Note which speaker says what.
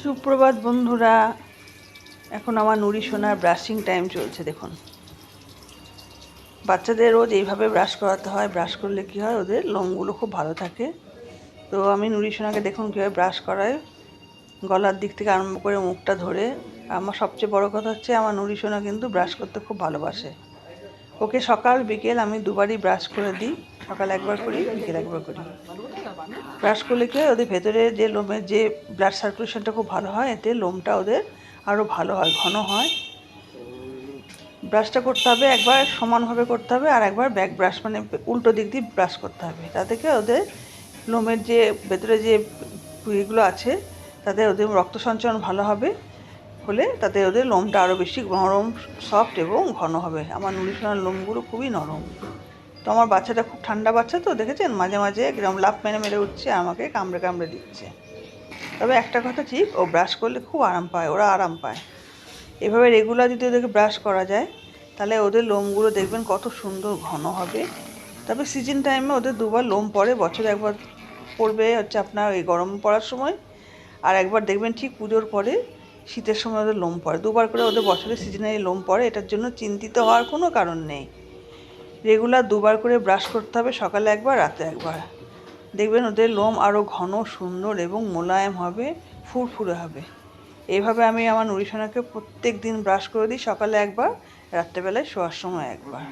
Speaker 1: সুপ্রভাত বন্ধুরা, এখন আমার নুরি সোনার ব্রাশিং টাইম চলছে। দেখুন, বাচ্চাদের রোজ এইভাবে ব্রাশ করাতে হয়। ব্রাশ করলে কি হয়, ওদের লোমগুলো খুব ভালো থাকে। তো আমি নুরি সোনাকে দেখুন কীভাবে ব্রাশ করাই, গলার দিক থেকে আরম্ভ করে মুখটা ধরে। আমার সবচেয়ে বড় কথা হচ্ছে, আমার নুরি সোনা কিন্তু ব্রাশ করতে খুব ভালোবাসে। ওকে সকাল বিকেল আমি দুবারই ব্রাশ করে দিই। সকাল একবার করি, বিকেল একবার করি। ব্রাশ করলে কি হয়, ওদের ভেতরে যে লোমের যে ব্লাড সার্কুলেশনটা খুব ভালো হয়, এতে লোমটা ওদের আরও ভালো হয়, ঘন হয়। ব্রাশটা করতে হবে একবার সমানভাবে করতে হবে, আর একবার ব্যাক ব্রাশ মানে উল্টো দিক দিয়ে ব্রাশ করতে হবে। তাতে কি ওদের লোমের যে ভেতরে যে এগুলো আছে, তাতে ওদের রক্ত সঞ্চালন ভালো হবে, হলে তাতে ওদের লোমটা আরও বেশি নরম, সফট এবং ঘন হবে। আমার নুরি সোনার লোমগুলো খুবই নরম। তো আমার বাচ্চাটা খুব ঠান্ডা বাচ্চা, তো দেখেছেন মাঝে মাঝে একদম লাফ মেরে মেরে উঠছে, আমাকে কামড়ে কামড়ে দিচ্ছে। তবে একটা কথা ঠিক, ও ব্রাশ করলে খুব আরাম পায়, ওরা আরাম পায়। এভাবে রেগুলার যদি ওদেরকে ব্রাশ করা যায়, তাহলে ওদের লোমগুলো দেখবেন কত সুন্দর ঘন হবে। তবে সিজন টাইমে ওদের দুবার লোম পড়ে, বছরে একবার পড়বে হচ্ছে আপনার এই গরম পড়ার সময়, আর একবার দেখবেন ঠিক পুজোর পরে শীতের সময় ওদের লোম পড়ে। দুবার করে ওদের বছরে সিজনালি লোম পড়ে, এটার জন্য চিন্তিত হওয়ার কোনো কারণ নেই। রেগুলার দুবার করে ব্রাশ করতে হবে, সকালে একবার, রাতে একবার। দেখবেন ওদের লোম আরও ঘন, সুন্দর এবং মোলায়েম হবে, ফুরফুরে হবে। এইভাবে আমি আমার নুরি সোনাকে প্রত্যেক দিন ব্রাশ করে দিই, সকালে একবার, রাত্রেবেলায় শোয়ার সময় একবার।